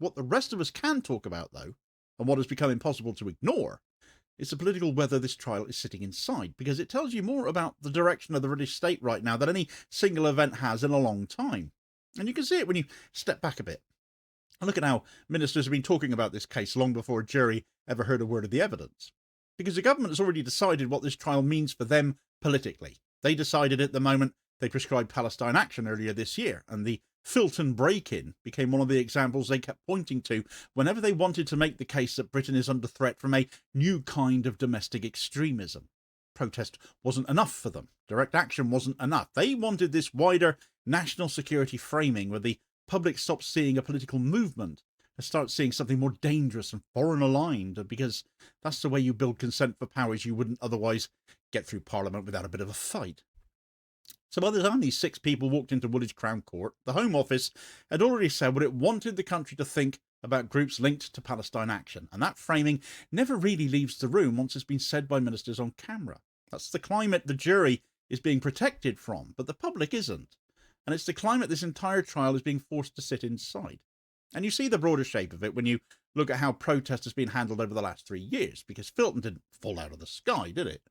What the rest of us can talk about, though, and what has become impossible to ignore, is the political weather this trial is sitting inside, because it tells you more about the direction of the British state right now than any single event has in a long time. And you can see it when you step back a bit and look at how ministers have been talking about this case long before a jury ever heard a word of the evidence. Because the government has already decided what this trial means for them politically. They decided at the moment they prescribed Palestine Action earlier this year, and the Filton break-in became one of the examples they kept pointing to whenever they wanted to make the case that Britain is under threat from a new kind of domestic extremism. Protest wasn't enough for them. Direct action wasn't enough. They wanted this wider national security framing where the public stops seeing a political movement and starts seeing something more dangerous and foreign aligned, because that's the way you build consent for powers you wouldn't otherwise get through Parliament without a bit of a fight. So by the time these 6 people walked into Woolwich Crown Court, the Home Office had already said what it wanted the country to think about groups linked to Palestine Action, and that framing never really leaves the room once it's been said by ministers on camera. That's the climate the jury is being protected from, but the public isn't. And it's the climate this entire trial is being forced to sit inside. And you see the broader shape of it when you look at how protest has been handled over the last 3 years, because Filton didn't fall out of the sky, did it?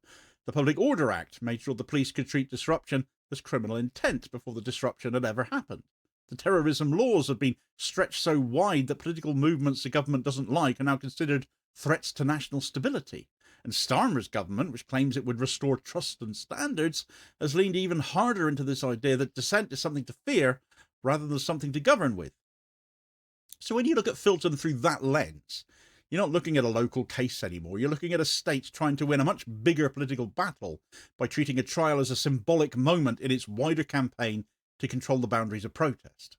The Public Order Act made sure the police could treat disruption as criminal intent before the disruption had ever happened. The terrorism laws have been stretched so wide that political movements the government doesn't like are now considered threats to national stability. And Starmer's government, which claims it would restore trust and standards, has leaned even harder into this idea that dissent is something to fear rather than something to govern with. So when you look at Filton through that lens, you're not looking at a local case anymore. You're looking at a state trying to win a much bigger political battle by treating a trial as a symbolic moment in its wider campaign to control the boundaries of protest.